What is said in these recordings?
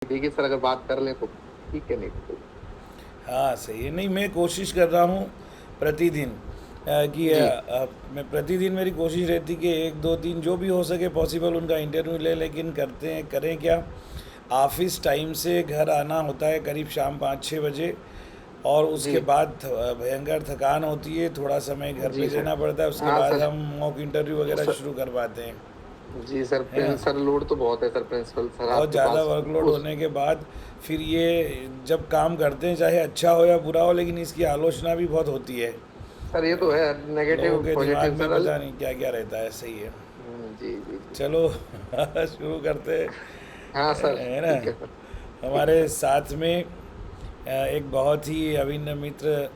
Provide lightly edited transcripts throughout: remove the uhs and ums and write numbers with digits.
देखिए सर, अगर बात कर लें तो ठीक है, नहीं तो हाँ सही है। नहीं, मैं कोशिश कर रहा हूँ प्रतिदिन कि जी, मैं प्रतिदिन, मेरी कोशिश रहती कि एक दो तीन जो भी हो सके पॉसिबल उनका इंटरव्यू ले, लेकिन करते हैं, करें क्या, ऑफिस टाइम से घर आना होता है करीब शाम 5-6 बजे, और उसके जी, बाद भयंकर थकान होती है, थोड़ा समय घर पे जी सर। देना पड़ता है, उसके हाँ बाद सर। हम मॉक इंटरव्यू वगैरह सर शुरू कर पाते हैं, जी सर, है ना। सर लोड तो बहुत है सर, प्रिंसिपल सर बहुत आपके ज़्यादा पास वर्कलोड उस। होने के बाद फिर ये जब काम करते हैं, चाहे अच्छा हो या बुरा हो, लेकिन इसकी आलोचना भी बहुत होती है। सर ये तो है, लोगों नेगेटिव के दिमाग पॉजिटिव में सर पता नहीं क्या क्या रहता है, सही है। जी जी जी। चलो शुरू करते हैं, हाँ सर, है ना। ठीक है सर। ठीक है हमारे सर। साथ में एक बहुत ही अभिन्न मित्र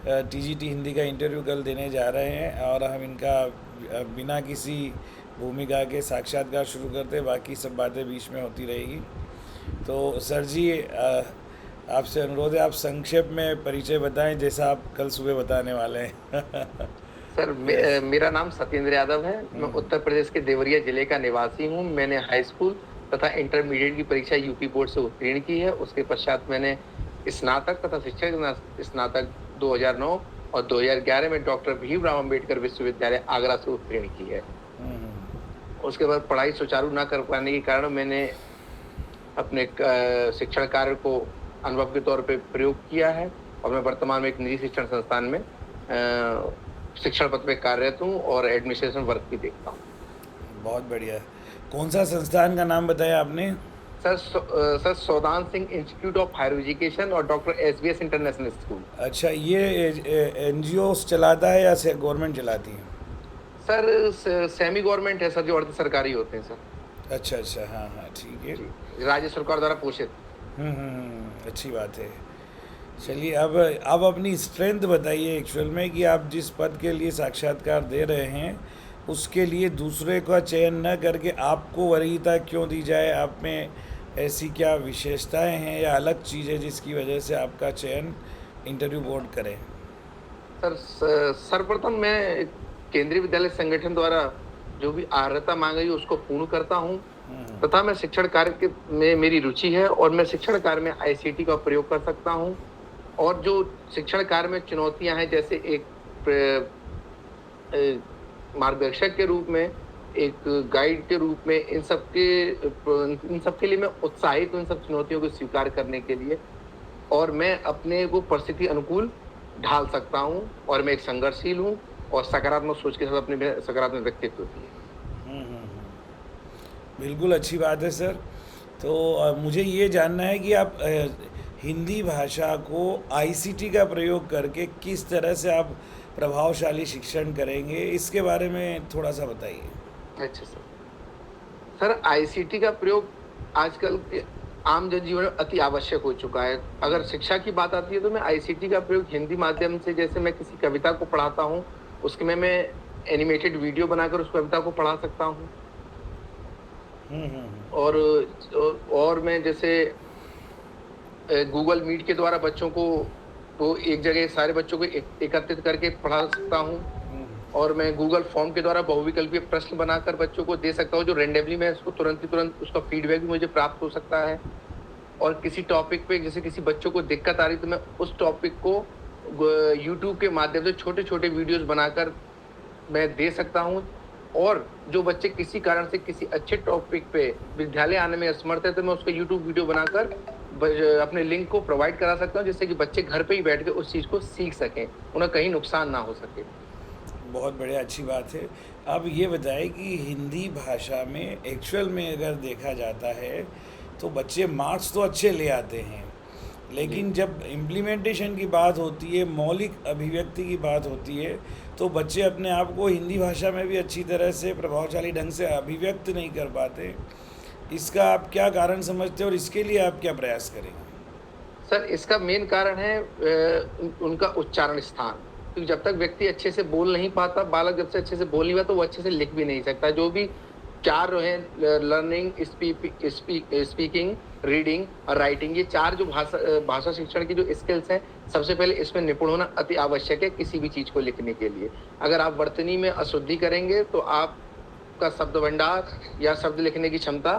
टीजीटी हिंदी का इंटरव्यू कल देने जा रहे हैं, और हम इनका बिना किसी भूमिका के साक्षात्कार शुरू करते हैं, बाकी सब बातें बीच में होती रहेगी। तो सर जी, आपसे अनुरोध है, आप संक्षेप में परिचय बताएं, जैसा आप कल सुबह बताने वाले हैं। Sir yes. मेरा नाम सत्येंद्र यादव है। मैं उत्तर प्रदेश के देवरिया जिले का निवासी हूँ। मैंने हाई स्कूल तथा इंटरमीडिएट की परीक्षा यूपी बोर्ड से उत्तीर्ण की है। उसके पश्चात मैंने स्नातक तथा शिक्षक स्नातक 2009 और 2011 में डॉक्टर भीमराव अंबेडकर विश्वविद्यालय आगरा से उत्तीर्ण की है। उसके बाद पढ़ाई सुचारू न कर पाने के कारण मैंने अपने शिक्षण कार्य को अनुभव के तौर पे प्रयोग किया है, और मैं वर्तमान में एक निजी शिक्षण संस्थान में शिक्षण पद पे कार्यरत हूँ और एडमिनिस्ट्रेशन वर्क भी देखता हूँ। बहुत बढ़िया। कौन सा संस्थान का नाम बताया आपने? Sir Saudan Singh institute of higher education और डॉक्टर एसबीएस इंटरनेशनल स्कूल। अच्छा, ये एनजीओ चलाता है या गवर्नमेंट चलाती है? सर सेमी गवर्नमेंट है सर, जो अर्ध सरकारी होते हैं सर। अच्छा अच्छा, हाँ हाँ, ठीक है। जी, राज्य सरकार द्वारा पोषित। अच्छी बात है। चलिए, अब अपनी स्ट्रेंथ बताइए एक्चुअल में, कि आप जिस पद के लिए साक्षात्कार दे रहे हैं उसके लिए दूसरे का चयन न करके आपको वरीयता क्यों दी जाए, आप में ऐसी क्या विशेषताएं हैं या अलग चीज़ है जिसकी वजह से आपका चयन इंटरव्यू बोर्ड करे? सर सर्वप्रथम मैं केंद्रीय विद्यालय संगठन द्वारा जो भी अर्हता मांगी है उसको पूर्ण करता हूँ, तथा मैं शिक्षण कार्य के में मेरी रुचि है और मैं शिक्षण कार्य में आईसीटी का प्रयोग कर सकता हूँ। और जो शिक्षण कार्य में चुनौतियां हैं, जैसे एक मार्गदर्शक के रूप में, एक गाइड के रूप में, इन सब के लिए मैं उत्साहित हूँ, इन सब चुनौतियों को स्वीकार करने के लिए। और मैं अपने को परिस्थिति अनुकूल ढाल सकता हूँ, और मैं एक संघर्षशील हूँ, और सकारात्मक सोच के साथ अपने में सकारात्मक व्यक्तित्व भी है। बिल्कुल अच्छी बात है सर। तो मुझे ये जानना है कि आप हिंदी भाषा को आईसीटी का प्रयोग करके किस तरह से आप प्रभावशाली शिक्षण करेंगे, इसके बारे में थोड़ा सा बताइए। अच्छा सर। सर आईसीटी का प्रयोग आजकल के आम जनजीवन में अति आवश्यक हो चुका है। अगर शिक्षा की बात आती है तो मैं आईसीटी का प्रयोग हिंदी माध्यम से, जैसे मैं किसी कविता को पढ़ाता हूँ, उसके में मैं एनिमेटेड वीडियो बनाकर उस कविता को पढ़ा सकता हूँ। और मैं जैसे गूगल मीट के द्वारा बच्चों को, वो एक जगह सारे बच्चों को एकत्रित करके पढ़ा सकता हूँ। और मैं गूगल फॉर्म के द्वारा बहुविकल्पीय प्रश्न बनाकर बच्चों को दे सकता हूँ, जो रेंडमली मैं उसको तुरंत उसका फीडबैक भी मुझे प्राप्त हो सकता है। और किसी टॉपिक पे जैसे किसी बच्चों को दिक्कत आ रही, तो मैं उस टॉपिक को यूट्यूब के माध्यम से छोटे छोटे वीडियोस बनाकर मैं दे सकता हूँ। और जो बच्चे किसी कारण से किसी अच्छे टॉपिक पे विद्यालय आने में असमर्थ है, तो मैं उसका यूट्यूब वीडियो बनाकर अपने लिंक को प्रोवाइड करा सकता हूँ, जिससे कि बच्चे घर पे ही बैठ के उस चीज़ को सीख सकें, उन्हें कहीं नुकसान ना हो सके। बहुत बढ़िया, अच्छी बात है। अब ये बताएं कि हिंदी भाषा में एक्चुअल में अगर देखा जाता है तो बच्चे मार्क्स तो अच्छे ले आते हैं, जी लेकिन जब इम्प्लीमेंटेशन की बात होती है, मौलिक अभिव्यक्ति की बात होती है, तो बच्चे अपने आप को हिंदी भाषा में भी अच्छी तरह से प्रभावशाली ढंग से अभिव्यक्त नहीं कर पाते। इसका आप क्या कारण समझते हैं और इसके लिए आप क्या प्रयास करेंगे? सर, इसका मेन कारण है उनका उच्चारण स्थान। क्योंकि जब तक व्यक्ति अच्छे से बोल नहीं पाता, बालक जब से अच्छे से बोल नहीं पाता, तो वो अच्छे से लिख भी नहीं सकता। जो भी चार है, लर्निंग, स्पीकिंग, रीडिंग और राइटिंग, ये चार जो भाषा शिक्षण की जो स्किल्स हैं, सबसे पहले इसमें निपुण होना अति आवश्यक है किसी भी चीज को लिखने के लिए। अगर आप वर्तनी में अशुद्धि करेंगे तो आपका शब्द भंडार या शब्द लिखने की क्षमता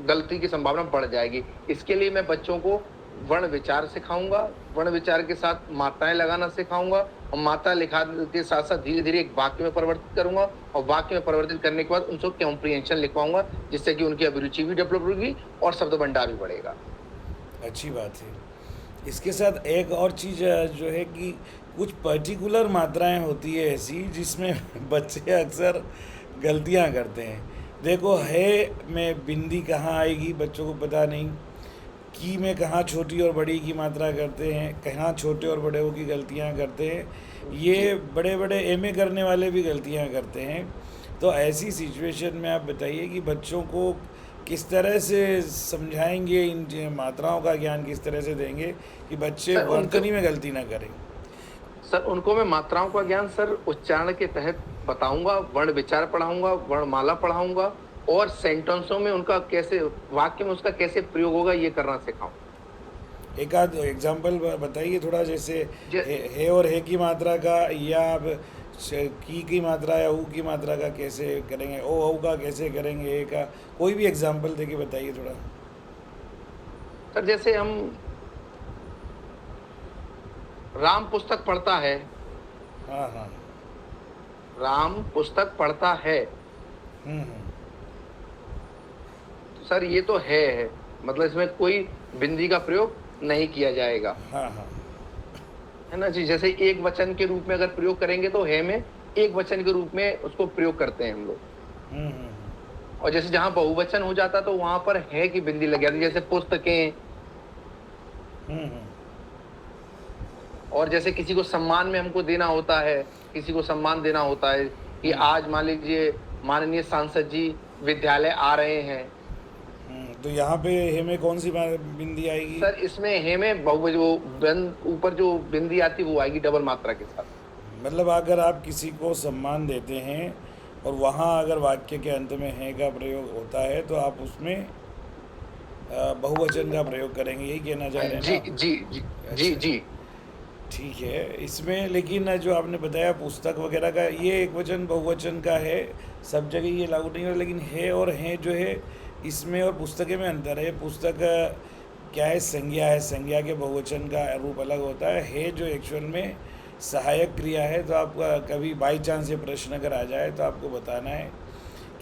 गलती की संभावना बढ़ जाएगी। इसके लिए मैं बच्चों को वर्ण विचार सिखाऊँगा, वर्ण विचार के साथ मात्राएँ लगाना सिखाऊँगा और मात्रा लिखा के साथ-साथ धीरे-धीरे एक वाक्य में परिवर्तित करूँगा और वाक्य में परिवर्तित करने के बाद उनको कॉम्प्रिहेंशन लिखवाऊँगा, जिससे कि उनकी अभिरुचि भी डेवलप होगी और शब्द भंडार भी बढ़ेगा। अच्छी बात है। इसके साथ एक और चीज़ जो है कि कुछ पर्टिकुलर मात्राएं होती है ऐसी जिसमें बच्चे अक्सर गलतियां करते हैं। देखो, है में बिंदी कहाँ आएगी बच्चों को पता नहीं, की में कहाँ छोटी और बड़ी की मात्रा करते हैं, कहाँ छोटे और बड़े की गलतियां करते हैं। ये बड़े बड़े एमए करने वाले भी गलतियां करते हैं। तो ऐसी सिचुएशन में आप बताइए कि बच्चों को किस तरह से समझाएंगे, इन मात्राओं का ज्ञान किस तरह से देंगे कि बच्चे सर उनको वर्तनी में गलती ना करें। सर उनको मैं मात्राओं का ज्ञान सर उच्चारण के तहत बताऊँगा, वर्ण विचार पढ़ाऊँगा, वर्णमाला पढ़ाऊँगा और सेंटेंसों में उनका कैसे वाक्य में उसका कैसे प्रयोग होगा ये करना सिखाऊँ। एक आध एग्जाम्पल बताइए थोड़ा, जैसे ज है और है की मात्रा का, या आप की मात्रा या ऊ की मात्रा का कैसे करेंगे, ओ औ का कैसे करेंगे, ए का कोई भी एग्जाम्पल दे के बताइए थोड़ा। सर जैसे हम राम पुस्तक पढ़ता है, हाँ हाँ। राम पुस्तक पढ़ता है, हम्म। तो सर ये तो है, मतलब इसमें कोई बिंदी का प्रयोग नहीं किया जाएगा, हाँ हाँ। है ना जी। जैसे एक वचन के रूप में अगर प्रयोग करेंगे तो है में एक वचन के रूप में उसको प्रयोग करते हैं हम लोग। और जैसे जहां बहुवचन हो जाता तो वहां पर है की बिंदी लग जाती, जैसे पुस्तकें। और जैसे किसी को सम्मान में हमको देना होता है, किसी को सम्मान देना होता है कि आज मान लीजिए माननीय सांसद जी विद्यालय आ रहे हैं, तो यहाँ पे हे में कौन सी बिंदी आएगी? सर इसमें हे में ऊपर जो बिंदी आती है वो आएगी डबल मात्रा के साथ। मतलब अगर आप किसी को सम्मान देते हैं और वहाँ अगर वाक्य के अंत में है का प्रयोग होता है तो आप उसमें बहुवचन का प्रयोग करेंगे, यही कहना चाह रहे हैं जी ना? जी जी जी अच्छा, जी ठीक है। इसमें लेकिन जो आपने बताया पुस्तक वगैरह का, ये एक वचन बहुवचन का है, सब जगह ये लागू नहीं हो, लेकिन है और हैं जो है इसमें और पुस्तकें में अंतर है। पुस्तक क्या है, संज्ञा है, संज्ञा के बहुवचन का रूप अलग होता है जो एक्चुअल में सहायक क्रिया है। तो आपका कभी बाई चांस ये प्रश्न अगर आ जाए तो आपको बताना है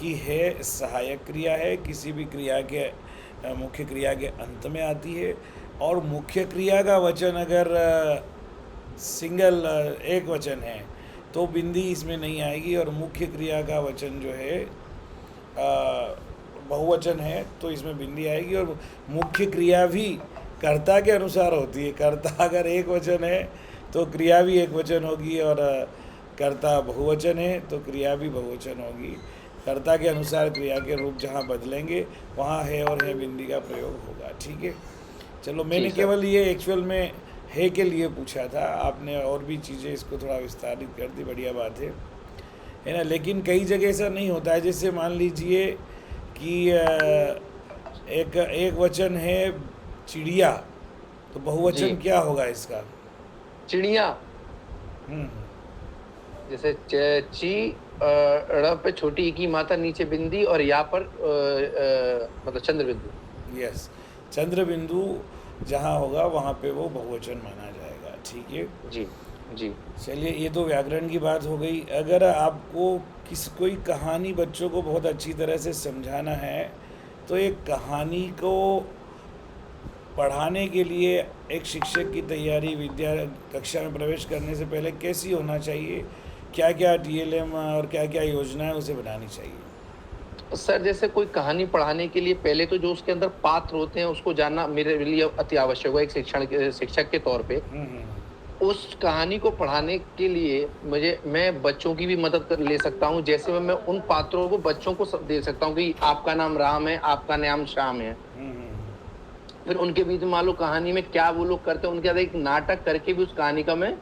कि है सहायक क्रिया है, किसी भी क्रिया के मुख्य क्रिया के अंत में आती है, और मुख्य क्रिया का वचन अगर सिंगल एक वचन है तो बिंदी इसमें नहीं आएगी, और मुख्य क्रिया का वचन जो है बहुवचन है तो इसमें बिंदी आएगी। और मुख्य क्रिया भी कर्ता के अनुसार होती है। कर्ता अगर एक वचन है तो क्रिया भी एक वचन होगी, और कर्ता बहुवचन है तो क्रिया भी बहुवचन होगी। कर्ता के अनुसार क्रिया के रूप जहाँ बदलेंगे वहाँ है और है बिंदी का प्रयोग होगा। ठीक है, चलो, मैंने केवल ये एक्चुअल में है के लिए पूछा था, आपने और भी चीज़ें इसको थोड़ा विस्तारित कर दी, बढ़िया बात है ना। लेकिन कई जगह ऐसा नहीं होता है, जैसे मान लीजिए कि एक वचन है चिड़िया, तो बहुवचन क्या होगा इसका? चिड़िया। जैसे ची ड़ पे छोटी की मात्रा, नीचे बिंदी और यहाँ पर मतलब चंद्र बिंदु। यस, चंद्र बिंदु जहाँ होगा वहाँ पे वो बहुवचन माना जाएगा। ठीक है जी जी। चलिए, ये तो व्याकरण की बात हो गई। अगर आपको कोई कहानी बच्चों को बहुत अच्छी तरह से समझाना है तो एक कहानी को पढ़ाने के लिए एक शिक्षक की तैयारी विद्या कक्षा में प्रवेश करने से पहले कैसी होना चाहिए? क्या क्या TLM और क्या क्या योजनाएं उसे बनानी चाहिए? सर जैसे कोई कहानी पढ़ाने के लिए पहले तो जो उसके अंदर पात्र होते हैं उसको जानना मेरे लिए अति आवश्यक है, एक शिक्षक के तौर पे। उस कहानी को पढ़ाने के लिए मैं बच्चों की भी मदद ले सकता हूँ। जैसे मैं उन पात्रों को बच्चों को दे सकता हूँ कि आपका नाम राम है, आपका नाम श्याम है। फिर उनके बीच मान लो कहानी में क्या वो लोग करते हैं, उनके साथ एक नाटक करके भी उस कहानी का मैं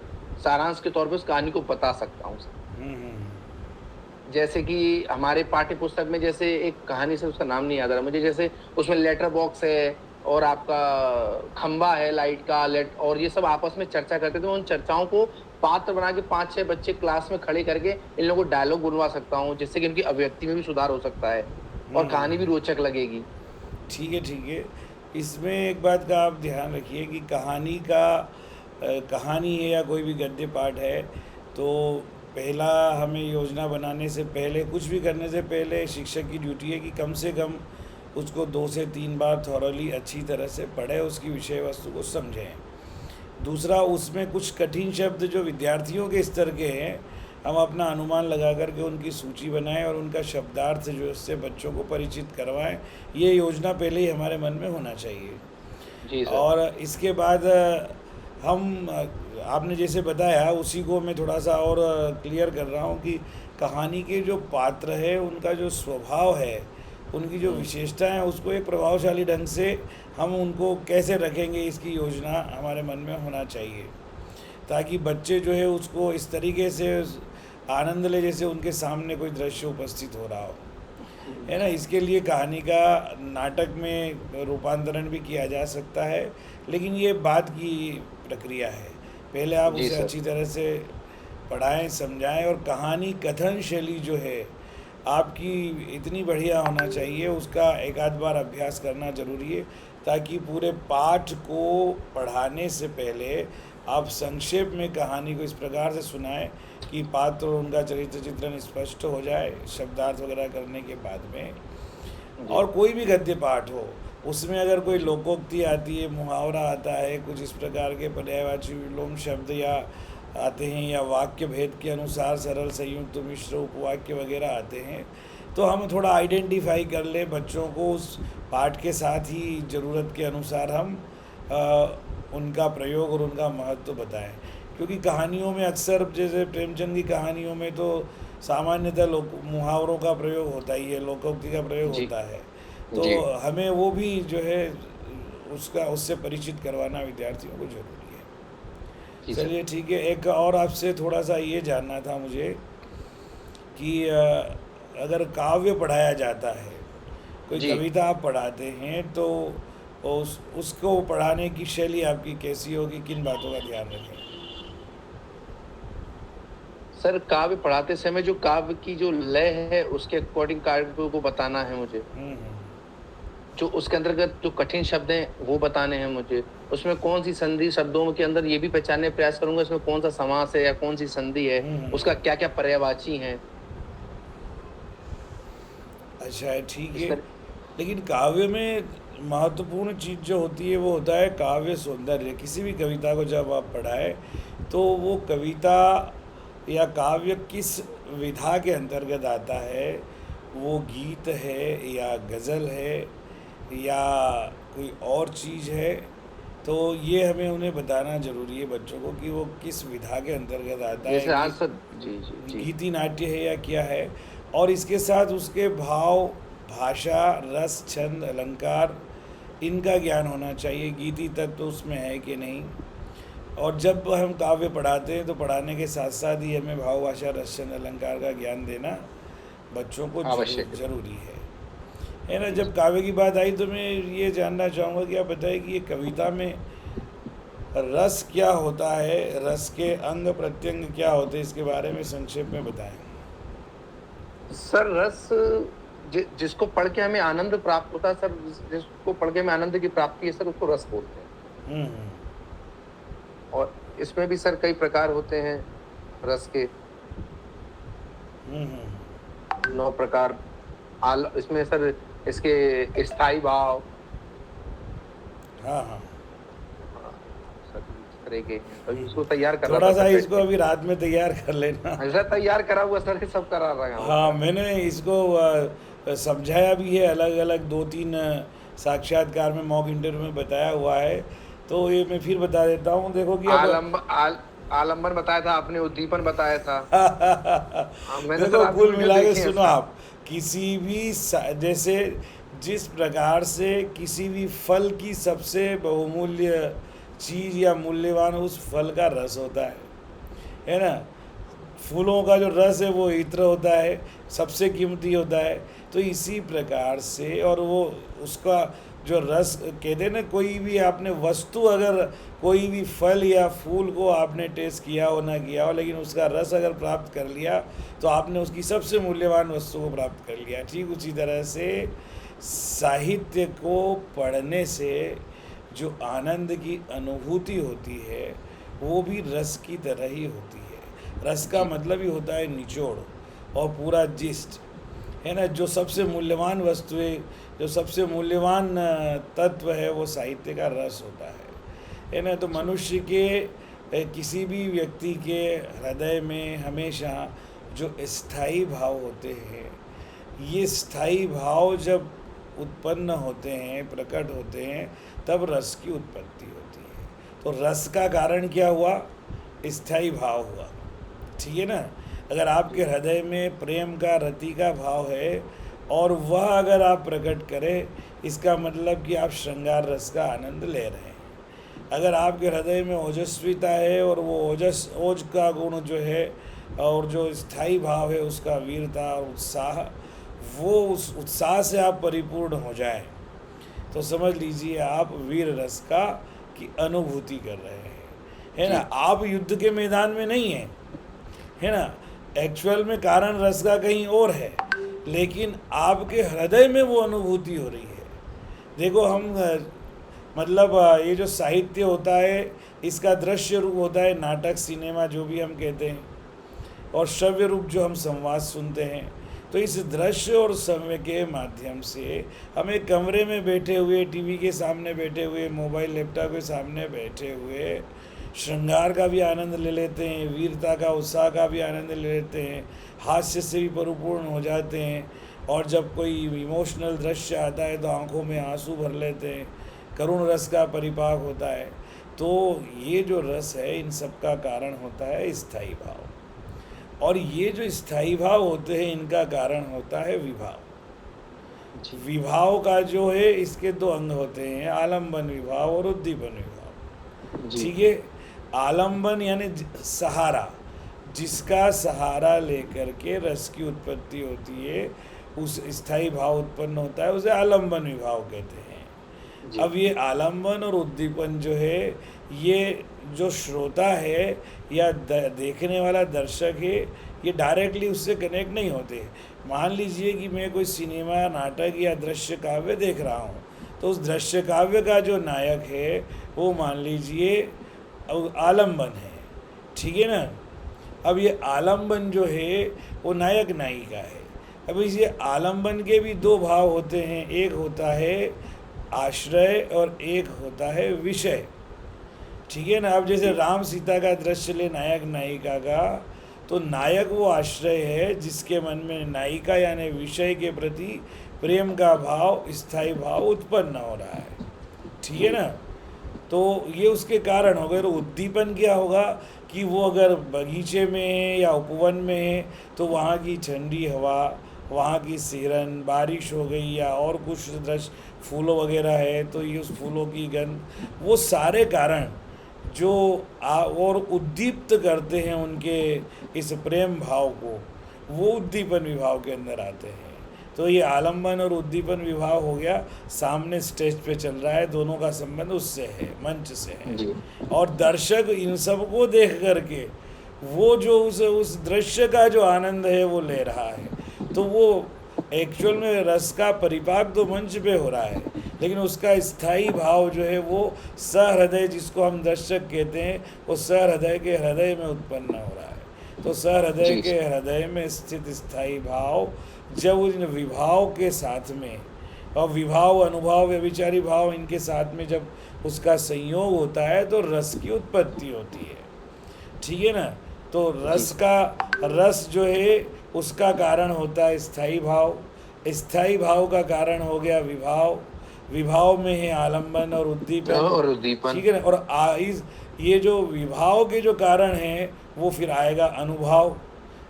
सारांश के तौर पे उस कहानी को बता सकता हूँ। जैसे कि हमारे पाठ्य पुस्तक में जैसे एक कहानी से, उसका नाम नहीं याद आ रहा मुझे, जैसे उसमें लेटर बॉक्स है और आपका खंबा है लाइट का, और ये सब आपस में चर्चा करते थे। उन चर्चाओं को पात्र बना के 5-6 बच्चे क्लास में खड़े करके इन लोगों को डायलॉग बुलवा सकता हूँ, जिससे कि इनकी अभिव्यक्ति में भी सुधार हो सकता है और कहानी भी रोचक लगेगी। ठीक है, ठीक है। इसमें एक बात का आप ध्यान रखिए कि कहानी है या कोई भी गद्य पाठ है, तो पहला हमें योजना बनाने से पहले, कुछ भी करने से पहले शिक्षक की ड्यूटी है कि कम से कम उसको 2 से 3 बार थॉरली अच्छी तरह से पढ़े, उसकी विषय वस्तु को समझें। दूसरा, उसमें कुछ कठिन शब्द जो विद्यार्थियों के स्तर के हैं, हम अपना अनुमान लगा करके उनकी सूची बनाएं और उनका शब्दार्थ जो उससे बच्चों को परिचित करवाएं। ये योजना पहले ही हमारे मन में होना चाहिए। जी सर। और इसके बाद हम आपने जैसे बताया उसी को मैं थोड़ा सा और क्लियर कर रहा हूँ कि कहानी के जो पात्र है उनका जो स्वभाव है, उनकी जो विशेषता है, उसको एक प्रभावशाली ढंग से हम उनको कैसे रखेंगे, इसकी योजना हमारे मन में होना चाहिए, ताकि बच्चे जो है उसको इस तरीके से आनंद ले जैसे उनके सामने कोई दृश्य उपस्थित हो रहा हो, है ना। इसके लिए कहानी का नाटक में रूपांतरण भी किया जा सकता है, लेकिन ये बाद की प्रक्रिया है। पहले आप जी उसे सर। अच्छी तरह से पढ़ाएं, समझाएं, और कहानी कथन शैली जो है आपकी इतनी बढ़िया होना चाहिए, उसका एक आध बार अभ्यास करना ज़रूरी है, ताकि पूरे पाठ को पढ़ाने से पहले आप संक्षेप में कहानी को इस प्रकार से सुनाएं कि पात्र और उनका चरित्र चित्रण स्पष्ट हो जाए शब्दार्थ वगैरह करने के बाद में। जी। और कोई भी गद्य पाठ हो, उसमें अगर कोई जी। लोकोक्ति आती है, मुहावरा आता है, कुछ इस प्रकार के पर्यायवाची विलोम शब्द या आते हैं, या वाक्य भेद के अनुसार सरल संयुक्त मिश्र उपवाक्य वगैरह आते हैं, तो हम थोड़ा आइडेंटिफाई कर लें बच्चों को, उस पाठ के साथ ही ज़रूरत के अनुसार हम उनका प्रयोग और उनका महत्व बताएं। क्योंकि कहानियों में अक्सर, जैसे प्रेमचंद की कहानियों में तो सामान्यतः मुहावरों का प्रयोग होता ही है, लोकोक्ति का प्रयोग जी। होता है, तो जी। हमें वो भी जो है उससे परिचित करवाना विद्यार्थियों को जरूरी है। जी सर। चलिए ठीक है, एक और आपसे थोड़ा सा ये जानना था मुझे कि अगर काव्य पढ़ाया जाता है, कोई जी कविता आप पढ़ाते हैं, तो उसको पढ़ाने की शैली आपकी कैसी होगी, किन बातों का ध्यान रखें? सर, काव्य पढ़ाते समय जो काव्य की जो लय है उसके अकॉर्डिंग काव्य को बताना है मुझे। हम्म, जो उसके अंतर्गत जो कठिन शब्द हैं वो बताने हैं मुझे। उसमें कौन सी संधि शब्दों के अंदर ये भी पहचानने का प्रयास करूंगा उसमें कौन सा समास है या कौन सी संधि है, उसका क्या क्या पर्यायवाची है। अच्छा है, ठीक इस है। तरह। लेकिन काव्य में महत्वपूर्ण चीज़ जो होती है वो होता है काव्य सौंदर्य। किसी भी कविता को जब आप पढ़ाएं, तो वो कविता या काव्य किस विधा के अंतर्गत आता है, वो गीत है या गज़ल है या कोई और चीज़ है, तो ये हमें उन्हें बताना ज़रूरी है बच्चों को कि वो किस विधा के अंतर्गत आता है, जैसे आज सर। जी जी जी। गीति नाट्य है या क्या है। और इसके साथ उसके भाव, भाषा, रस, छंद, अलंकार, इनका ज्ञान होना चाहिए, गीति तत्व उसमें है कि नहीं। और जब हम काव्य पढ़ाते हैं तो पढ़ाने के साथ साथ ही हमें भाव, भाषा, रस, छंद, अलंकार का ज्ञान देना बच्चों को आवश्यक है। जरूरी है ना। जब काव्य की बात आई तो मैं ये जानना चाहूँगा कि आप बताएं कि ये कविता में रस क्या होता है, रस के अंग प्रत्यंग क्या होते हैं, इसके बारे में संक्षेप में बताएं। सर, रस जिसको पढ़ के हमें आनंद प्राप्त होता है सर, जिसको पढ़ के हमें आनंद की प्राप्ति है सर, उसको रस बोलते हैं। हम्म, और इसमें भी सर कई प्रकार होते हैं रस के। हम्म, 9 प्रकार। इसमें सर इसके स्थाई भाव। हाँ हाँ, सर इस तरह के तो इसको तैयार कर थोड़ा सा सर इसको अभी रात में तैयार कर लेना। ऐसा तैयार करा हुआ सर, सब करा रहा हूँ। हाँ, मैंने इसको समझाया भी है, अलग अलग 2-3 साक्षात्कार में, मॉक इंटरव्यू में बताया हुआ है, तो ये मैं फिर बता देता हूँ। देखो कि आलंबन बताया था आपने, उद्दीपन बताया था। मैंने देखो, सर आपकी कुल वीडियो मिला के देखी है सुनो सर। आप, किसी भी जैसे जिस प्रकार से किसी भी फल की सबसे बहुमूल्य चीज़ या मूल्यवान उस फल का रस होता है ना। फूलों का जो रस है वो इत्र होता है, सबसे कीमती होता है। तो इसी प्रकार से, और वो उसका जो रस कहते हैं ना, कोई भी आपने वस्तु, अगर कोई भी फल या फूल को आपने टेस्ट किया हो ना किया हो, लेकिन उसका रस अगर प्राप्त कर लिया, तो आपने उसकी सबसे मूल्यवान वस्तु को प्राप्त कर लिया। ठीक उसी तरह से साहित्य को पढ़ने से जो आनंद की अनुभूति होती है वो भी रस की तरह ही होती है। रस का जी, मतलब ही होता है निचोड़ और पूरा जिस्ट, है ना। जो सबसे मूल्यवान वस्तुएं, जो सबसे मूल्यवान तत्व है वो साहित्य का रस होता है ना। तो जी, मनुष्य के किसी भी व्यक्ति के हृदय में हमेशा जो स्थायी भाव होते हैं, ये स्थायी भाव जब उत्पन्न होते हैं, प्रकट होते हैं, तब रस की उत्पत्ति होती है। तो रस का कारण क्या हुआ? स्थायी भाव हुआ, ठीक है ना। अगर आपके हृदय में प्रेम का, रति का भाव है और वह अगर आप प्रकट करें, इसका मतलब कि आप श्रृंगार रस का आनंद ले रहे हैं। अगर आपके हृदय में ओजस्विता है और वो ओज का गुण जो है और जो स्थायी भाव है उसका वीरता और उत्साह, वो उस उत्साह से आप परिपूर्ण हो जाएं, तो समझ लीजिए आप वीर रस का की अनुभूति कर रहे हैं, है ना। जी, आप युद्ध के मैदान में नहीं हैं, है ना। एक्चुअल में कारण रस का कहीं और है, लेकिन आपके हृदय में वो अनुभूति हो रही है। देखो हम मतलब ये जो साहित्य होता है इसका दृश्य रूप होता है नाटक, सिनेमा, जो भी हम कहते हैं, और श्रव्य रूप जो हम संवाद सुनते हैं। तो इस दृश्य और श्रव्य के माध्यम से हम एक कमरे में बैठे हुए, टीवी के सामने बैठे हुए, मोबाइल लैपटॉप के सामने बैठे हुए श्रृंगार का भी आनंद ले लेते हैं, वीरता का, उत्साह का भी आनंद ले लेते हैं, हास्य से भी परिपूर्ण हो जाते हैं, और जब कोई इमोशनल दृश्य आता है तो आंखों में आंसू भर लेते हैं, करुण रस का परिपाक होता है। तो ये जो रस है इन सब का कारण होता है स्थायी भाव, और ये जो स्थायी भाव होते हैं इनका कारण होता है विभाव। जी, विभाव का जो है इसके दो अंग होते हैं, आलंबन विभाव और उद्दीपन विभाव, जी, ठीक है। आलंबन यानी सहारा, जिसका सहारा लेकर के रस की उत्पत्ति होती है, उस स्थायी भाव उत्पन्न होता है, उसे आलंबन विभाव कहते हैं। जी, अब ये आलंबन और उद्दीपन जो है, ये जो श्रोता है या देखने वाला दर्शक है, ये डायरेक्टली उससे कनेक्ट नहीं होते। मान लीजिए कि मैं कोई सिनेमा, नाटक या दृश्य काव्य देख रहा हूँ, तो उस दृश्य काव्य का जो नायक है वो मान लीजिए आलंबन है, ठीक है ना। अब ये आलंबन जो है वो नायक नायिका है। अब इस ये आलंबन के भी दो भाव होते हैं, एक होता है आश्रय और एक होता है विषय, ठीक है ना। अब जैसे राम सीता का दृश्य ले नायक नायिका का, तो नायक वो आश्रय है जिसके मन में नायिका यानी विषय के प्रति प्रेम का भाव, स्थायी भाव उत्पन्न हो रहा है, ठीक है ना। तो ये उसके कारण हो गए। तो उद्दीपन क्या होगा कि वो अगर बगीचे में है या उपवन में है तो वहाँ की ठंडी हवा, वहाँ की सिरन, बारिश हो गई या और कुछ दृश्य, फूलों वगैरह है तो ये उस फूलों की गंध, वो सारे कारण जो और उद्दीप्त करते हैं उनके इस प्रेम भाव को, वो उद्दीपन विभाव के अंदर आते हैं। तो ये आलंबन और उद्दीपन विभाव हो गया, सामने स्टेज पे चल रहा है, दोनों का संबंध उससे है, मंच से है। जी, और दर्शक इन सब को देख करके वो जो उस दृश्य का जो आनंद है वो ले रहा है। तो वो एक्चुअल में रस का परिपाक तो मंच पे हो रहा है, लेकिन उसका स्थायी भाव जो है वो सहृदय, जिसको हम दर्शक कहते हैं, वो सहृदय के हृदय में उत्पन्न हो रहा है। तो सहृदय जी, के हृदय में स्थित स्थायी भाव जब उन विभाव के साथ में, और विभाव, अनुभव, व्यभिचारी भाव, इनके साथ में जब उसका संयोग होता है तो रस की उत्पत्ति होती है, ठीक है ना। तो जी, रस जो है उसका कारण होता है स्थायी भाव, स्थायी भाव का कारण हो गया विभाव, विभाव में है आलंबन और उद्दीपन, और उद्दीपन। ठीक है ना। और ये जो विभाव के जो कारण हैं वो फिर आएगा अनुभव,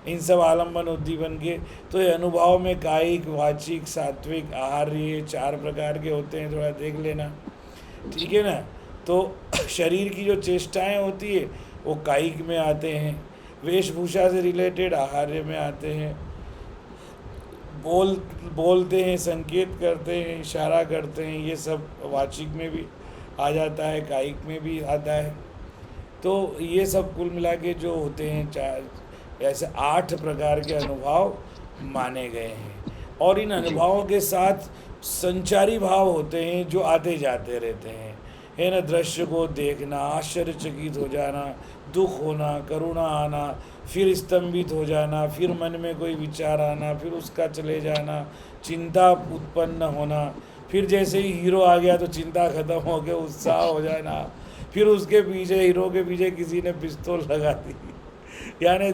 इन सब आलंबन उद्दीपन के। तो ये अनुभव में कायिक, वाचिक, सात्विक, आहार्य, ये 4 प्रकार के होते हैं, थोड़ा देख लेना, ठीक है ना। तो शरीर की जो चेष्टाएं होती है वो कायिक में आते हैं, वेशभूषा से रिलेटेड आहार्य में आते हैं, बोलते हैं, संकेत करते हैं, इशारा करते हैं, ये सब वाचिक में भी आ जाता है, कायिक में भी आता है। तो ये सब कुल मिला के जो होते हैं 4, ऐसे 8 प्रकार के अनुभव माने गए हैं। और इन जी, अनुभवों के साथ संचारी भाव होते हैं जो आते जाते रहते हैं, है ना। दृश्य को देखना, आश्चर्यचकित हो जाना, दुख होना, करुणा आना, फिर स्तंभित हो जाना, फिर मन में कोई विचार आना, फिर उसका चले जाना, चिंता उत्पन्न होना, फिर जैसे ही हीरो आ गया तो चिंता खत्म हो गया, उत्साह हो जाना, फिर उसके पीछे, हीरो के पीछे किसी ने पिस्तौल लगा दी। यानी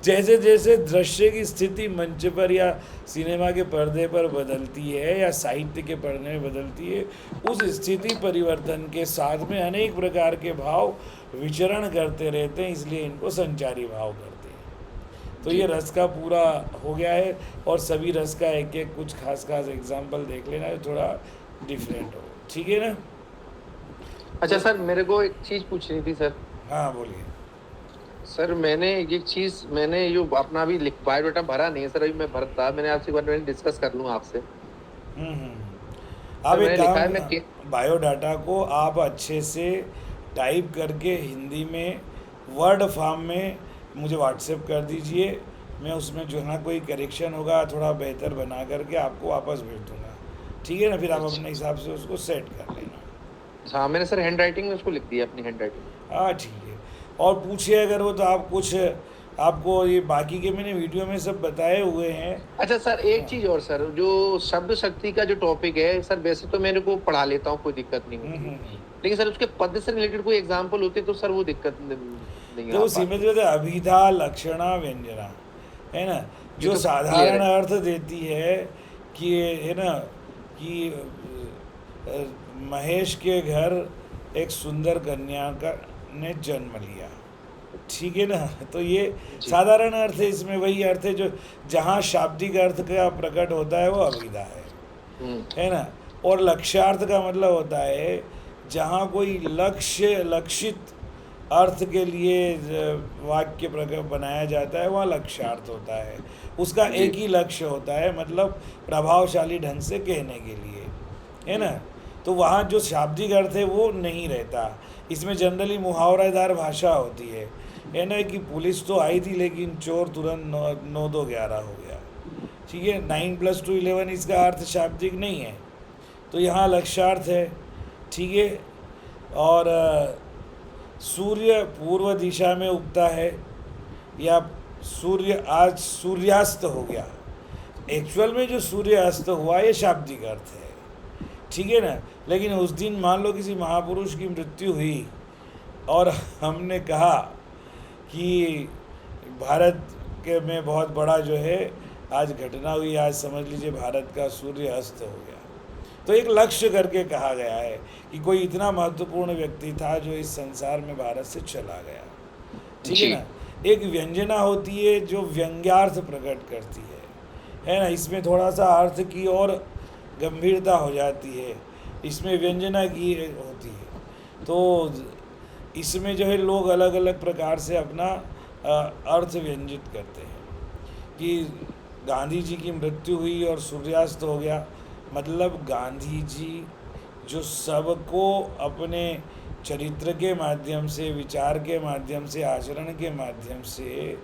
जैसे जैसे दृश्य की स्थिति मंच पर या सिनेमा के पर्दे पर बदलती है या साहित्य के पढ़ने में बदलती है, उस स्थिति परिवर्तन के साथ में अनेक प्रकार के भाव विचरण करते रहते हैं, इसलिए इनको संचारी भाव करते हैं। तो ये रस का पूरा हो गया है, और सभी रस का एक एक कुछ खास खास एग्जाम्पल देख लेना है, थोड़ा डिफरेंट हो, ठीक है ना। अच्छा सर, मेरे को एक चीज पूछनी थी सर। हाँ बोलिए। सर मैंने जो अपना अभी बायोडाटा भरा नहीं है सर, अभी मैं भरता, मैंने आपसे एक बार मैंने डिस्कस कर लूँ आपसे। आप मैंने एक लिखा है काम, बायोडाटा को आप अच्छे से टाइप करके हिंदी में वर्ड फॉर्म में मुझे व्हाट्सएप कर दीजिए। मैं उसमें जो है कोई करेक्शन होगा थोड़ा बेहतर बना करके आपको वापस भेज दूंगा, ठीक है ना। फिर आप अपने हिसाब से उसको सेट कर लेना। हाँ, मैंने सर हैंड राइटिंग में उसको लिख दिया, अपनी हैंड राइटिंग। हाँ ठीक है। और पूछिए अगर वो तो आप कुछ, आपको ये बाकी के मैंने वीडियो में सब बताए हुए हैं। अच्छा सर, एक चीज और सर, जो शब्द शक्ति का जो टॉपिक है सर, वैसे तो मेरे को पढ़ा लेता हूँ, कोई दिक्कत नहीं होती, लेकिन सर उसके पद से रिलेटेड कोई एग्जांपल होते तो सर वो दिक्कत नहीं तो सीमित रहते अभिधा, लक्षणा, व्यंजना, है ना, जो तो साधारण clear है। अर्थ देती है कि, है ना, कि महेश के घर एक सुंदर कन्या का ने जन्म लिया, ठीक है ना। तो ये साधारण अर्थ है, इसमें वही अर्थ है जो जहाँ शाब्दिक अर्थ का प्रकट होता है वो अभिधा है ना। और लक्ष्यार्थ का मतलब होता है जहाँ कोई लक्षित अर्थ के लिए वाक्य प्रकट बनाया जाता है, वह लक्ष्यार्थ होता है। उसका एक ही लक्ष्य होता है, मतलब प्रभावशाली ढंग से कहने के लिए, है ना। तो वहाँ जो शाब्दिक अर्थ है वो नहीं रहता। इसमें जनरली मुहावरादार भाषा होती है ना, कि पुलिस तो आई थी लेकिन चोर तुरंत 9-2-11 हो गया, ठीक है। 9+2 11 इसका अर्थ शाब्दिक नहीं है, तो यहाँ लक्ष्यार्थ है, ठीक है। और सूर्य पूर्व दिशा में उगता है, या सूर्य आज सूर्यास्त हो गया, एक्चुअल में जो सूर्य अस्त हुआ ये शाब्दिक अर्थ है, ठीक है ना। लेकिन उस दिन मान लो किसी महापुरुष की मृत्यु हुई और हमने कहा कि भारत के में बहुत बड़ा जो है आज घटना हुई, आज समझ लीजिए भारत का सूर्य अस्त हो गया, तो एक लक्ष्य करके कहा गया है कि कोई इतना महत्वपूर्ण व्यक्ति था जो इस संसार में भारत से चला गया, ठीक है ना। एक व्यंजना होती है जो व्यंग्यार्थ प्रकट करती है ना। इसमें थोड़ा सा अर्थ की और गंभीरता हो जाती है, इसमें व्यंजना की होती है। तो इसमें जो है लोग अलग अलग प्रकार से अपना अर्थ व्यंजित करते हैं कि गांधी जी की मृत्यु हुई और सूर्यास्त हो गया, मतलब गांधी जी जो सबको अपने चरित्र के माध्यम से, विचार के माध्यम से, आचरण के माध्यम से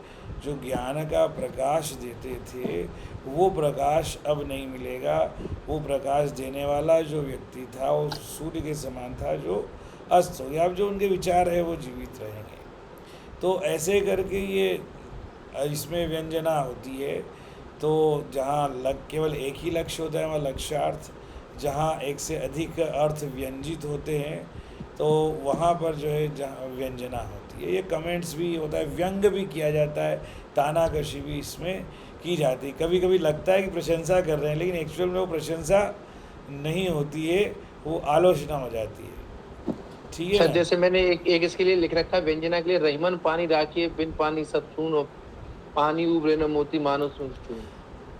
जो ज्ञान का प्रकाश देते थे, वो प्रकाश अब नहीं मिलेगा। वो प्रकाश देने वाला जो व्यक्ति था वो सूर्य के समान था जो अस्त हो गया। अब जो उनके विचार है वो जीवित रहेंगे। तो ऐसे करके ये इसमें व्यंजना होती है। तो जहाँ केवल एक ही लक्ष्य होता है वहाँ लक्ष्यार्थ, जहाँ एक से अधिक अर्थ व्यंजित होते हैं तो वहाँ पर जो है जहाँ व्यंजना होती है। ये कमेंट्स भी होता है, व्यंग भी किया जाता है, तानाकशी भी इसमें की जाती है। कभी कभी लगता है कि प्रशंसा कर रहे हैं, लेकिन एक्चुअल में वो प्रशंसा नहीं होती है, वो आलोचना हो जाती है, ठीक है। जैसे मैंने एक इसके लिए लिख रखा है, व्यंजना के लिए, रहीमन पानी राखिए बिन पानी सब सून, पानी उबरे न मोती मानो सुन।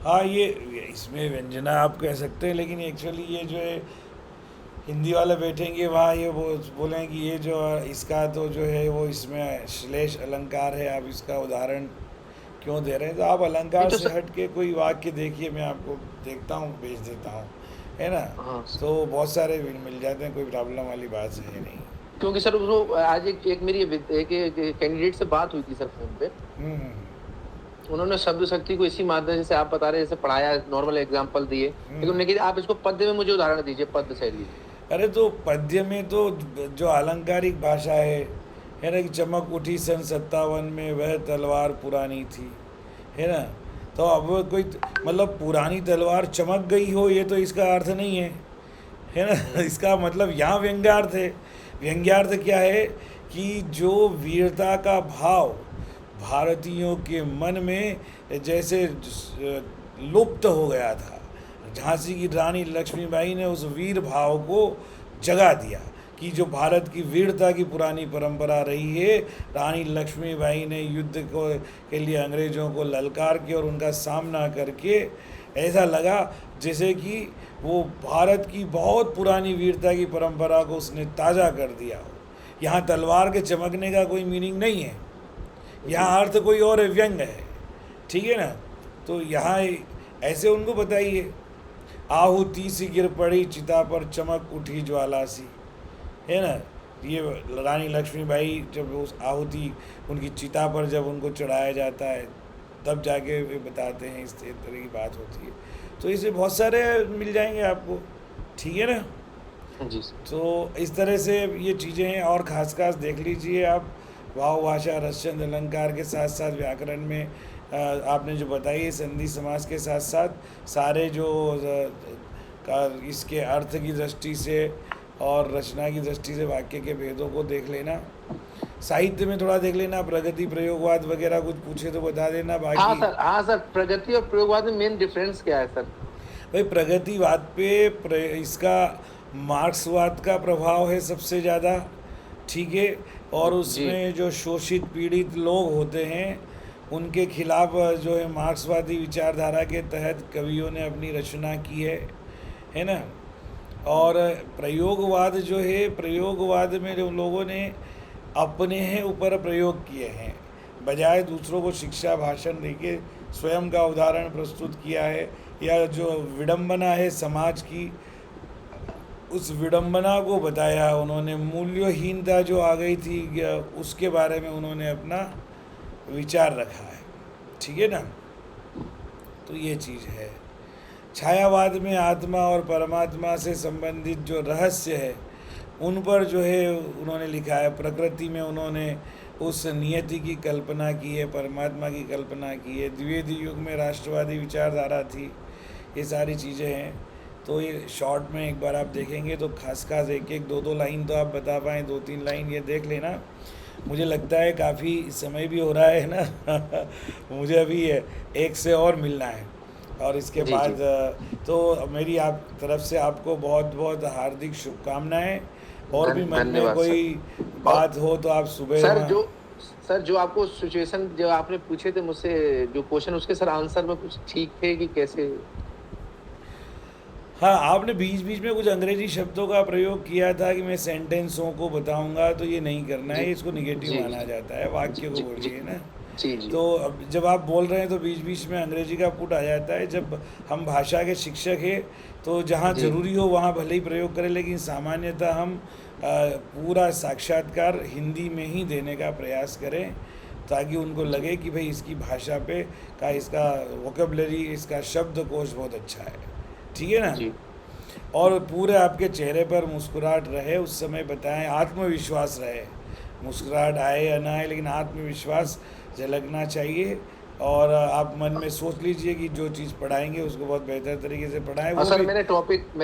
हाँ, ये इसमें व्यंजना आप कह सकते हैं, लेकिन एक्चुअली ये जो है हिंदी वाले बैठेंगे वहाँ ये बोलें कि ये जो इसका तो जो है वो इसमें श्लेष अलंकार है, आप इसका उदाहरण क्यों दे रहे हैं। तो आप अलंकार से हट के कोई वाक्य देखिए, मैं आपको देखता हूँ, भेज देता हूँ, है ना। हाँ। तो बहुत सारे मिल जाते हैं, कोई प्रॉब्लम वाली बात है नहीं। क्योंकि सर वो आज एक मेरी एक कैंडिडेट से बात हुई थी सर फोन पे, उन्होंने शब्द शक्ति को इसी माध्यम जैसे आप बता रहे हैं, जैसे पढ़ाया, नॉर्मल एग्जांपल दिए, लेकिन उन्होंने कहा आप इसको पद्य में मुझे उदाहरण दीजिए, पद्य शैली। अरे तो पद्य में तो जो अलंकारिक भाषा है ना, कि चमक उठी सन 57 में वह तलवार पुरानी थी, है ना। तो अब कोई मतलब पुरानी तलवार चमक गई हो, ये तो इसका अर्थ नहीं है ना। इसका मतलब यहाँ व्यंग्यार्थ है। व्यंग्यार्थ क्या है कि जो वीरता का भाव भारतीयों के मन में जैसे लुप्त हो गया था, झांसी की रानी लक्ष्मीबाई ने उस वीर भाव को जगा दिया कि जो भारत की वीरता की पुरानी परंपरा रही है, रानी लक्ष्मीबाई ने युद्ध को के लिए अंग्रेज़ों को ललकार के और उनका सामना करके ऐसा लगा जैसे कि वो भारत की बहुत पुरानी वीरता की परंपरा को उसने ताज़ा कर दिया हो। यहाँ तलवार के चमकने का कोई मीनिंग नहीं है, यहाँ अर्थ कोई और है, व्यंग है, ठीक है ना। तो यहाँ ऐसे उनको बताइए, आहुति सी गिर पड़ी चिता पर चमक उठी ज्वाला सी, है ना। ये रानी लक्ष्मीबाई जब उस आहुति उनकी चिता पर जब उनको चढ़ाया जाता है तब जाके वे बताते हैं, इस तरह की बात होती है। तो इसे बहुत सारे मिल जाएंगे आपको, ठीक है ना। जी। तो इस तरह से ये चीज़ें हैं, और खास खास देख लीजिए आप, वाव भाषा रसचंद अलंकार के साथ साथ व्याकरण में आपने जो बताई है संधि समास के साथ साथ सारे जो इसके अर्थ की दृष्टि से और रचना की दृष्टि से वाक्य के भेदों को देख लेना। साहित्य में थोड़ा देख लेना, प्रगति प्रयोगवाद वगैरह कुछ पूछे तो बता देना। बाकी हाँ सर, प्रगति और प्रयोगवाद में मेन डिफरेंस क्या है सर? भाई प्रगतिवाद पे इसका मार्क्सवाद का प्रभाव है सबसे ज़्यादा, ठीक है। और उसमें जो शोषित पीड़ित लोग होते हैं उनके खिलाफ जो है मार्क्सवादी विचारधारा के तहत कवियों ने अपनी रचना की है ना। और प्रयोगवाद जो है, प्रयोगवाद में जो लोगों ने अपने हैं ऊपर प्रयोग किए हैं, बजाय दूसरों को शिक्षा भाषण देके स्वयं का उदाहरण प्रस्तुत किया है, या जो विडंबना है समाज की उस विडंबना को बताया उन्होंने, मूल्यहीनता जो आ गई थी उसके बारे में उन्होंने अपना विचार रखा है, ठीक है ना। तो ये चीज़ है। छायावाद में आत्मा और परमात्मा से संबंधित जो रहस्य है उन पर जो है उन्होंने लिखा है। प्रकृति में उन्होंने उस नियति की कल्पना की है, परमात्मा की कल्पना की है। द्विवेदी युग में राष्ट्रवादी विचारधारा थी, ये सारी चीज़ें हैं। तो ये शॉर्ट में एक बार आप देखेंगे तो खास खास एक एक दो दो लाइन तो आप बता पाएँ, 2-3 लाइन ये देख लेना। मुझे लगता है काफ़ी समय भी हो रहा है ना मुझे अभी एक से और मिलना है, और इसके बाद तो मेरी आप तरफ से आपको बहुत बहुत हार्दिक शुभकामनाएं। और भी मन में कोई बात हो तो आप सुबह सर जो आपको सिचुएशन जो आपने पूछे थे मुझसे जो क्वेश्चन, उसके सर आंसर में कुछ ठीक थे कि कैसे? हाँ, आपने बीच बीच में कुछ अंग्रेजी शब्दों का प्रयोग किया था कि मैं सेंटेंसों को बताऊंगा, तो ये नहीं करना है, इसको निगेटिव माना जाता है, वाक्य को बोलिए ना। तो अब जब आप बोल रहे हैं तो बीच बीच में अंग्रेजी का पुट आ जाता है। जब हम भाषा के शिक्षक हैं तो जहाँ ज़रूरी हो वहाँ भले ही प्रयोग करें, लेकिन सामान्यतः हम पूरा साक्षात्कार हिंदी में ही देने का प्रयास करें, ताकि उनको लगे कि भाई इसकी भाषा पे का इसका वोकेबलरी, इसका शब्दकोश बहुत अच्छा है, ठीक है ना। और पूरे आपके चेहरे पर मुस्कुराहट रहे उस समय बताएं, आत्मविश्वास रहे, मुस्कुराहट आए या ना आए लेकिन आत्मविश्वास झलकना चाहिए। और आप मन में सोच लीजिए कि जो चीज़ पढ़ाएंगे उसको बहुत बेहतर तरीके से पढ़ाएं। और सर मैंने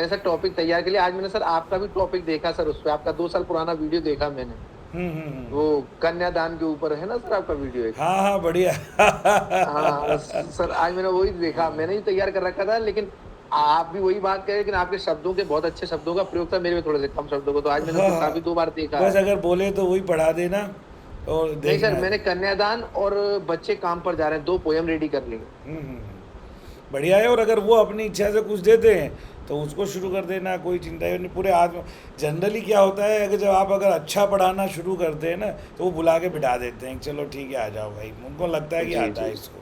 सर टॉपिक तैयार के लिए आज मैंने सर आपका भी टॉपिक देखा सर, उस पर आपका 2 साल पुराना वीडियो देखा मैंने। वो कन्यादान के ऊपर है ना सर आपका वीडियो एक। हाँ बढ़िया हाँ सर, आज मैंने वही देखा, मैंने ही तैयार कर रखा था, लेकिन आप भी वही बात करें, लेकिन आपके शब्दों के बहुत अच्छे शब्दों का प्रयोग था, मेरे में थोड़े से कम शब्दों को, तो आज मैंने काफी 2 बार देखा। बस अगर बोले तो वही पढ़ा देना। और नहीं सर, मैंने कन्यादान और बच्चे काम पर जा रहे हैं 2 पोयम रेडी कर ली। बढ़िया है। और अगर वो अपनी इच्छा से कुछ देते हैं तो उसको शुरू कर देना, कोई चिंता ही नहीं। पूरे जनरली क्या होता है, अगर जब आप अच्छा पढ़ाना शुरू करते हैं ना तो वो बुला के बिठा देते हैं, चलो ठीक है आ जाओ भाई, उनको लगता है कि आता है इसको।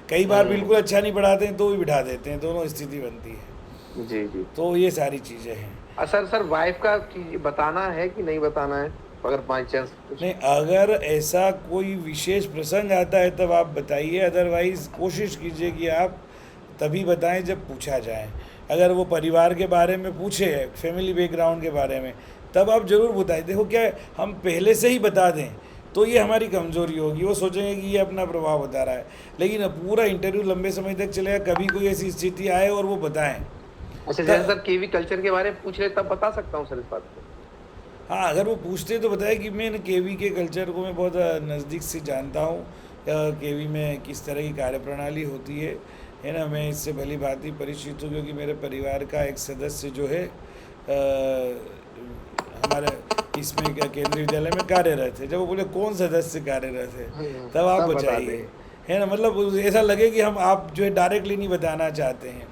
कई बार बिल्कुल अच्छा नहीं पढ़ाते हैं तो भी बिठा देते हैं, दोनों स्थिति बनती है। जी। तो ये सारी चीज़ें हैं। सर वाइफ का बताना है कि नहीं बताना है? अगर बाई चांस। नहीं, अगर ऐसा कोई विशेष प्रसंग आता है तब आप बताइए, अदरवाइज कोशिश कीजिए कि आप तभी बताएं जब पूछा जाए। अगर वो परिवार के बारे में पूछे, फैमिली बैकग्राउंड के बारे में, तब आप ज़रूर बताएं। देखो क्या है, हम पहले से ही बता दें तो ये हमारी कमज़ोरी होगी, वो सोचेंगे कि ये अपना प्रभाव बता रहा है। लेकिन अब पूरा इंटरव्यू लंबे समय तक चलेगा, कभी कोई ऐसी स्थिति आए और वो बताएं। अच्छा, जैसे सर केवी कल्चर के बारे में पूछ रहे तब बता सकता हूँ सर इस बात को। हाँ, अगर वो पूछते तो बताए कि मैं केवी के कल्चर को मैं बहुत नज़दीक से जानता हूँ, केवी में किस तरह की कार्यप्रणाली होती है ना। मैं इससे भली भांति परिचित हूँ, क्योंकि मेरे परिवार का एक सदस्य जो है हमारे इसमें केंद्रीय विद्यालय में कार्यरत है। जब वो बोले कौन सदस्य कार्यरत है, तब आप तब बता बताइए, दें। है ना। मतलब ऐसा लगे कि हम आप जो है डायरेक्टली नहीं बताना चाहते हैं,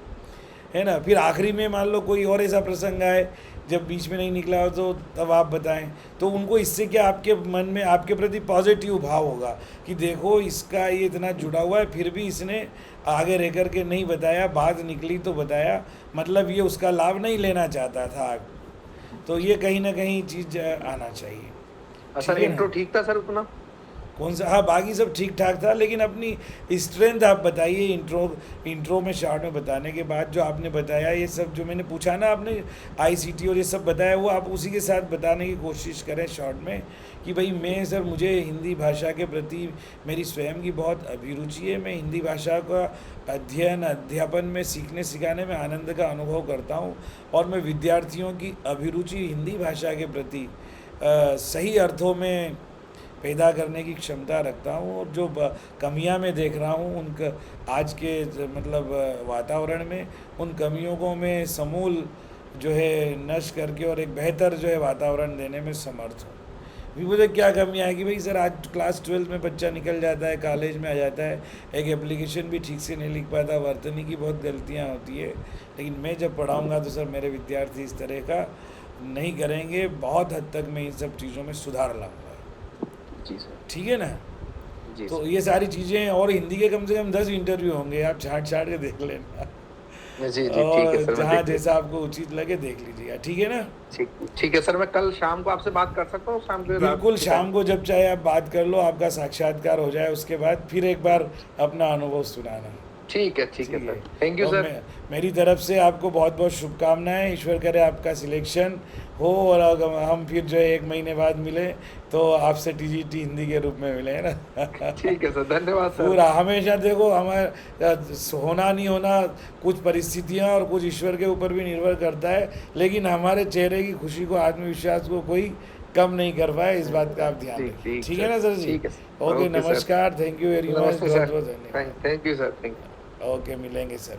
है ना। फिर आखिरी में मान लो कोई और ऐसा प्रसंग आए जब बीच में नहीं निकला हो, तो तब आप बताएं। तो उनको इससे क्या आपके मन में आपके प्रति पॉजिटिव भाव होगा कि देखो इसका ये इतना जुड़ा हुआ है, फिर भी इसने आगे रह कर के नहीं बताया, बात निकली तो बताया, मतलब ये उसका लाभ नहीं लेना चाहता था। तो ये कहीं ना कहीं चीज़ आना चाहिए। सर ठीक है ना? इंट्रो ठीक था सर उतना? कौन सा? हाँ, बाकी सब ठीक ठाक था, लेकिन अपनी स्ट्रेंथ आप बताइए। इंट्रो में शॉर्ट में बताने के बाद जो आपने बताया, ये सब जो मैंने पूछा ना, आपने आईसीटी और ये सब बताया, वो आप उसी के साथ बताने की कोशिश करें शॉर्ट में कि भाई मैं सर, मुझे हिंदी भाषा के प्रति मेरी स्वयं की बहुत अभिरुचि है। मैं हिंदी भाषा का अध्यापन में सीखने सिखाने में आनंद का अनुभव करता हूँ, और मैं विद्यार्थियों की अभिरुचि हिंदी भाषा के प्रति सही अर्थों में पैदा करने की क्षमता रखता हूँ। और जो कमियाँ मैं देख रहा हूँ उन आज के मतलब वातावरण में, उन कमियों को मैं समूल जो है नष्ट करके और एक बेहतर जो है वातावरण देने में समर्थ हूँ। भी मुझे क्या कमियाँ है कि भाई सर, आज क्लास 12 में बच्चा निकल जाता है, कॉलेज में आ जाता है, एक एप्लीकेशन भी ठीक से नहीं लिख पाता, वर्तनी की बहुत गलतियाँ होती है। लेकिन मैं जब पढ़ाऊँगा तो सर मेरे विद्यार्थी इस तरह का नहीं करेंगे। बहुत हद तक मैं इन सब चीज़ों में सुधार लाऊंगा। जी सर। ठीक है ना। जी तो सर। ये सारी चीज़ें, और हिंदी के कम से कम 10 इंटरव्यू होंगे, आप छाट छाट के देख लेना। जी जी ठीक है और सर, मैं जहाँ देख जैसा आपको उचित लगे देख लीजिएगा। ठीक है ना। ठीक ठीक है सर, मैं कल शाम को आपसे बात कर सकता हूँ? शाम के रात बिल्कुल, के शाम टाइम? को जब चाहे आप बात कर लो, आपका साक्षात्कार हो जाए, उसके बाद फिर एक बार अपना अनुभव सुनाना। ठीक है ठीक है। सर, थैंक यू और सर। मेरी तरफ से आपको बहुत बहुत शुभकामनाएं। ईश्वर करे आपका सिलेक्शन हो, और अगर हम फिर जो है 1 महीने बाद मिले तो आपसे टीजीटी हिंदी के रूप में मिले, है ना। ठीक है सर, धन्यवाद सर। पूरा हमेशा देखो, हमारे होना नहीं होना कुछ परिस्थितियाँ और कुछ ईश्वर के ऊपर भी निर्भर करता है, लेकिन हमारे चेहरे की खुशी को, आत्मविश्वास को कोई कम नहीं कर पाए। इस बात का आप ध्यान रखिए। ठीक है ना सर जी। ठीक है सर। Okay, okay sir. नमस्कार, थैंक यू वेरी मच, नमस्ते बहुत सर। बहुत धन्यवाद। Thank you sir, thank you. Okay, मिलेंगे सर।